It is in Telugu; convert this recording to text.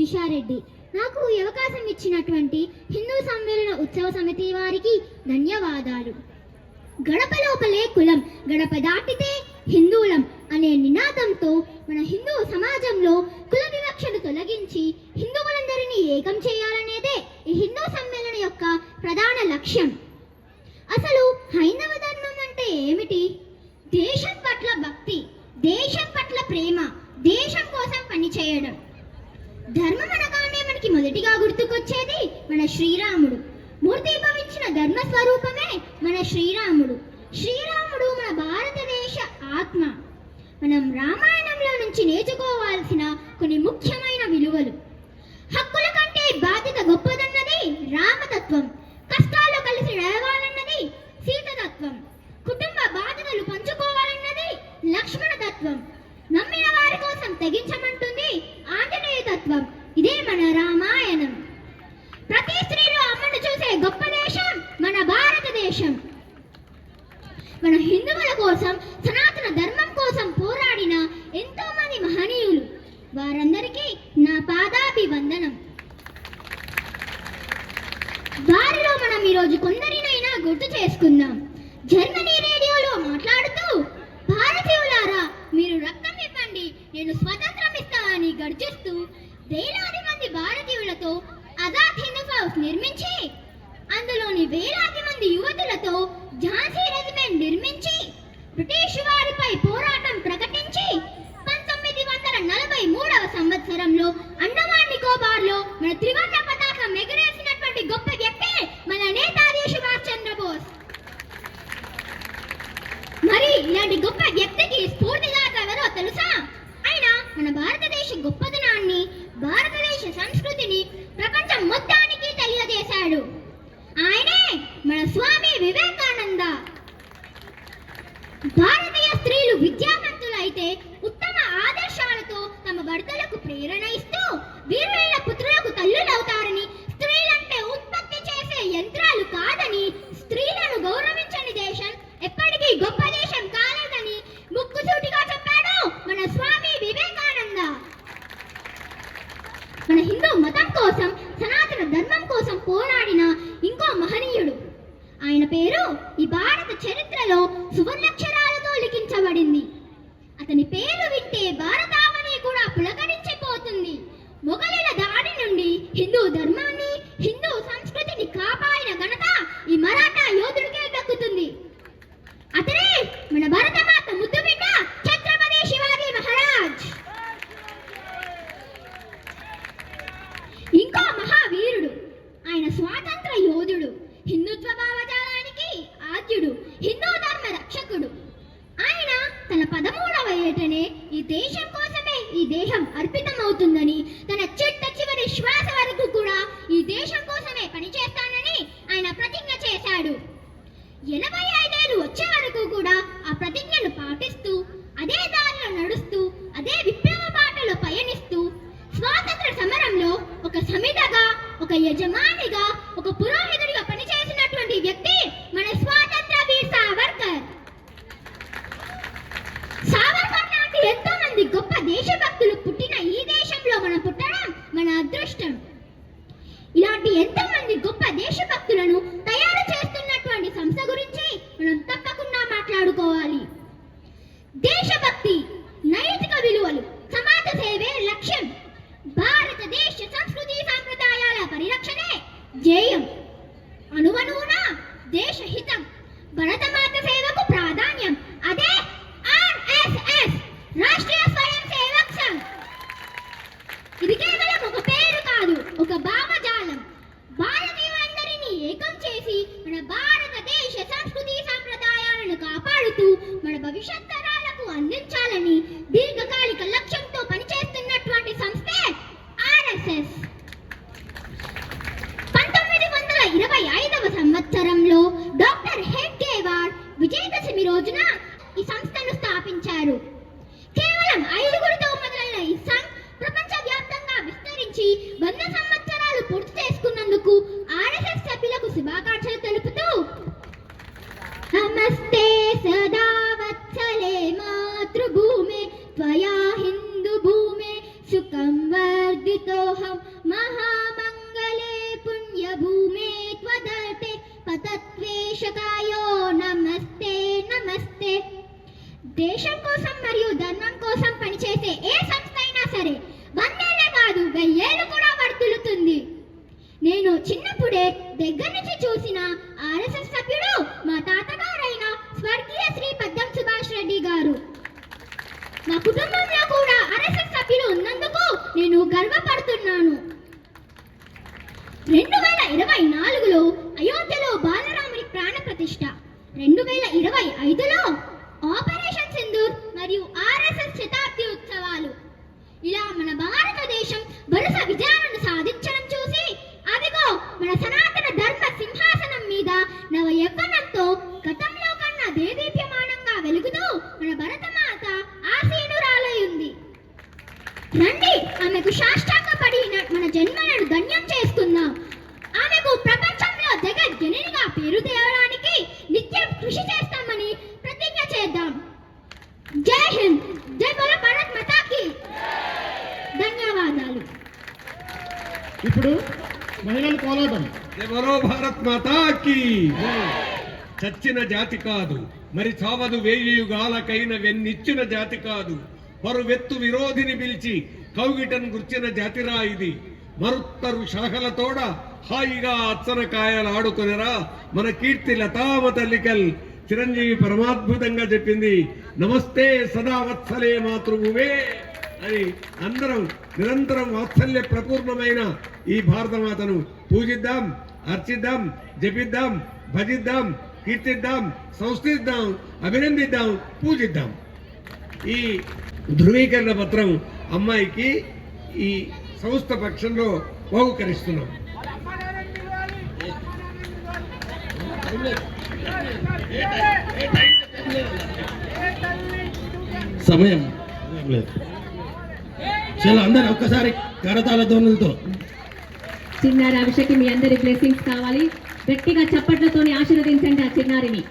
నిషారెడ్డి. నాకు ఈ అవకాశం ఇచ్చినటువంటి హిందూ సమ్మేళన ఉత్సవ సమితి వారికి ధన్యవాదాలు. గడప లోపలే కులం, గడప దాటితే హిందూలం అనే నినాదంతో మన హిందూ సమాజంలో కుల వివక్షను తొలగించి హిందువులందరినీ ఏకం చేయాలనేదే ఈ హిందూ సమ్మేళన యొక్క ప్రధాన లక్ష్యం. అసలు హైందవ ధర్మం అంటే ఏమిటి? దేశం పట్ల భక్తి, దేశం పట్ల ప్రేమ, దేశం కోసం పనిచేయడం. ధర్మం అనగానే మనకి మొదటిగా గుర్తుకొచ్చేది మన శ్రీరాముడు. మూర్తిభవించిన ధర్మ స్వరూపమే మన శ్రీరాముడు. శ్రీరాముడు మన భారతదేశ ఆత్మ. మనం రామాయణంలో నుంచి నేర్చుకోవాల్సిన కొన్ని ముఖ్యమైన విలువలు. హక్కుల కంటే బాధ్యత గొప్పదన్నది రామతత్వం. కష్టాల్లో కలిసి నడవాలన్నది సీతతత్వం. కుటుంబ బాధ్యతలు పంచుకోవాలన్నది లక్ష్మణ తత్వం. నమ్మిన వారి కోసం తెగించమంటుంది ఆంజనేయ తత్వం. ఇదే మన రామాయణం. ప్రతి స్త్రీలో అమ్మను చూసే గొప్ప దేశం మన భారతదేశం. మన హిందువుల కోసం, సనాతన ధర్మం కోసం పోరాడిన ఎంతో మంది మహనీయులు, వారందరికీ నా పాదాభివందనం. వారిలో మనం ఈరోజు కొందరినైనా గుర్తు చేసుకుందాం. జర్మనీ రేడియోలో మాట్లాడుతూ, భారతీయులారా మీరు రక్తం ఇవ్వండి, నేను స్వతంత్రం ఇస్తానని గర్జిస్తూ వేలాది మంది భారతీయులతో ఆజాద్ హింద్ ఫౌజ్ నిర్మించి, అందులోని వేలాది మంది యువతులతో ఝాన్సీ రెజిమెంట్ నిర్మించి, బ్రిటిష్ వారిపై పోరాటం ప్రకటించి 1943వ సంవత్సరంలో అండమాన్ నికోబార్లో మన త్రివర్ణ పతాకం ఎగరేసినటువంటి గొప్ప వ్యక్తి మన నేతాజీ సుభాష్ చంద్రబోస్. మరి ఇలాంటి గొప్ప వ్యక్తికి స్ఫూర్తిదాత ఎవరో తెలుసా? ఆయన మన భారతదేశ గొప్పదనాన్ని, భారతదేశ సంస్కృతిని ప్రపంచం మొత్తానికి తెలియజేశాడు. ఆయనే మన స్వామి వివేకానంద. భారతీయ స్త్రీలు విద్యావంతులైతే ఉత్తమ ఆదర్శాలతో తమ భర్తలకు ప్రేరణ ఇస్తూ వీరులైన పుత్రులకు తల్లులవుతారని, స్త్రీలంటే ఉత్పత్తి చేసే యంత్రాలు కాదని, స్త్రీలను గౌరవించని దేశం ఎప్పటికీ గొప్ప దేశం కాలేదని ముక్కుసూటిగా చెప్పాడు మన స్వామి వివేకానంద. మన హిందూ మతం కోసం, సనాతన ధర్మం కోసం పోరాడిన ఇంకో మహనీయుడు. ఆయన పేరు ఈ భారత చరిత్రలో సువర్ణాక్షరాలతో లిఖించబడింది. అతని పేరు వింటే భారతావని కూడా పులకరించిపోతుంది. మొఘలుల దాడి నుండి హిందూ ధర్మాన్ని, హిందూ సంస్కృతిని కాపాడిన ఘనత ఈ మరాఠా యోధుడికే దక్కుతుంది. అతనే మన భారతమాత ముద్దు బిడ్డ ఛత్రపతి శివాజీ మహారాజ్. ఇంకో మహావీరుడు, ఆయన స్వాతంత్ర యోధుడు, హిందుత్వ భావజాలానికి ఆద్యుడు, హిందూ ధర్మ రక్షకుడు. ఆయన తన 13వ ఏటనే ఈ దేశం కోసమే ఈ దేశం అర్పితమవుతుందని, తన చిట్ట చివరి శ్వాస వరకు కూడా ఈ దేశం కోసమే పనిచేస్తానని ఆయన ప్రతిజ్ఞ చేశాడు. 85 ఏళ్ళు వచ్చే వరకు కూడా ఆ ప్రతిజ్ఞను పాటిస్తూ, అదే దారిలో నడుస్తూ, అదే విప్లవ బాటలో పయనిస్తూ, స్వాతంత్ర సమరంలో ఒక సమిధగా, ఒక యజమానిగా, ఒక పురోహితుడిగా పనిచేసినటువంటి వ్యక్తి మన స్వాతంత్ర వీర్ సావర్కర్. సావర్కర్ లాంటి ఎంతో మంది గొప్ప దేశభక్తులు పుట్టిన ఈ దేశంలో మనం పుట్టడం మన అదృష్టం. ఇలాంటి ఎంతో మంది గొప్ప దేశభక్తులను తయారు చేస్తున్నటువంటి సంస్థ గురించి మనం తప్పకుండా మాట్లాడుకోవాలి. దేశభక్తి, నైతిక విలువలు, సమాజ సేవే లక్ష్యం. భారతదేశ సంస్కృతి సాంప్రదాయాల పరిరక్షణే ధ్యేయం. అణువణువున దేశ హితం, భరతమాత సేవకు ప్రాధాన్యం. అదే ఆర్ఎస్ఎస్, రాష్ట్రీయ స్వయం సేవక్ సంఘ్. ఇది కేవలం ఒక పేరు కాదు, ఒక భావజాలం. భారతీయులందరినీ ఏకం చేసి మన భారతదేశ సంస్కృతి సాంప్రదాయాలను కాపాడుతూ మన భవిష్యత్ తరాలకు అందించాలని దీర్ఘకాలిక లక్ష్యంతో పనిచేస్తున్నటువంటి సంస్థే ఆర్ఎస్ఎస్. 1925వ సంవత్సరంలో డాక్టర్ హెడ్గేవార్ విజయదశమి రోజున ఈ సంస్థను స్థాపించారు. కేవలం 5గురితో మొదలైన ఈ సంఘ్ ప్రపంచవ్యాప్తంగా విస్తరించి 100 సంవత్సరాలు పూర్తి చేసుకున్నందుకు ఆర్ఎస్ఎస్ సభ్యులకు శుభాకాంక్షలు తెలుపుతూ, నమస్తే సదా వత్సలే మాతృభూమే త్వయా హిందూ భూమే సుఖం వర్ वर्धितोऽहं महामङ्गले पुण्यभूमे त्वदर्थे పతత్వేషకాయో నమస్తే నమస్తే. దేశం కోసం మరియు ధర్మం కోసం పనిచేసే ఏ సంస్థ అయినా సరే 100 ఏళ్లే కాదు 1000 ఏళ్ళు కూడా వర్ధిల్లుతుంది. నేను చిన్నప్పుడే దగ్గర నుంచి చూసిన ఆర్ఎస్ఎస్ సభ్యుడు మా తాతగారైన స్వర్గీయ శ్రీ పద్మం సుభాష్ రెడ్డి గారు. మా కుటుంబంలో కూడా ఆర్ఎస్ఎస్ సభ్యులు ఉన్నందుకు నేను గర్వపడుతున్నాను. 2024లో అయోధ్యలో బాలరాముని ప్రాణ ప్రతిష్ఠ, 2025లో ఆపరేషన్ సింధూర్ మరియు ఆర్ఎస్ఎస్ శతాబ్ది ఉత్సవాలు. ఇలా మన భారతదేశం వరుస విజయాలను సాధించడం చూసి అదిగో మన సనాతన ధర్మ సింహాసనం మీద నవ యవ్వనంతో గతంలో కన్నా దేదీప్యమానంగా వెలుగుతూ మన భరతమాత ఆసీనురాలై ఉంది. రండి ఆమెకు సాష్టాంగపడి మన జన్మలను ధన్యం చేసుకుందాం. ఆమెకు ప్రపంచంలో జగజ్జననిగా పేరు తేవడానికి నిత్యం కృషి చేస్తామని ప్రతిజ్ఞ చేద్దాం. జై హింద్, జై బోలో భారత్ మాతాకి. ధన్యవాదాలు. ఇప్పుడు మహిళల పోరాటం. జై బోలో భారత్ మాతాకి. చచ్చిన జాతి కాదు మరి చావదు, 1000 యుగాలకైన వెన్నిచ్చిన జాతి కాదు. పరువెత్తు విరోధిని పిలిచి కౌగిటను గుర్చిన జాతిరా ఇది. మరుత్తరు శాఖలతోడ హాయిగా అచ్చన కాయలు ఆడుకునేరా మన కీర్తి లతామ తల్లికల్. చిరంజీవి పరమాద్భుతంగా చెప్పింది, నమస్తే సదా వత్సలే మాతృభువే అని. అందరం నిరంతరం వాత్సల్య ప్రపూర్ణమైన ఈ భారతమాతను పూజిద్దాం, అర్చిద్దాం, జపిద్దాం, భజిద్దాం, కీర్తిద్దాం, సంస్థిద్దాం, అభినందిద్దాం, పూజిద్దాం. ఈ ధృవీకరణ పత్రం అమ్మాయికి ఈ సంస్థ పక్షంలో బహుకరిస్తున్నాం. సమయం లేదు. చాలా అందరూ ఒక్కసారి కరతాళ ధ్వనులతో. చిన్నారి అభిషేక్, మీ అందరి బ్లెస్సింగ్స్ కావాలి. గట్టిగా చప్పట్లతోని ఆశీర్వదించండి ఆ చిన్నారిని.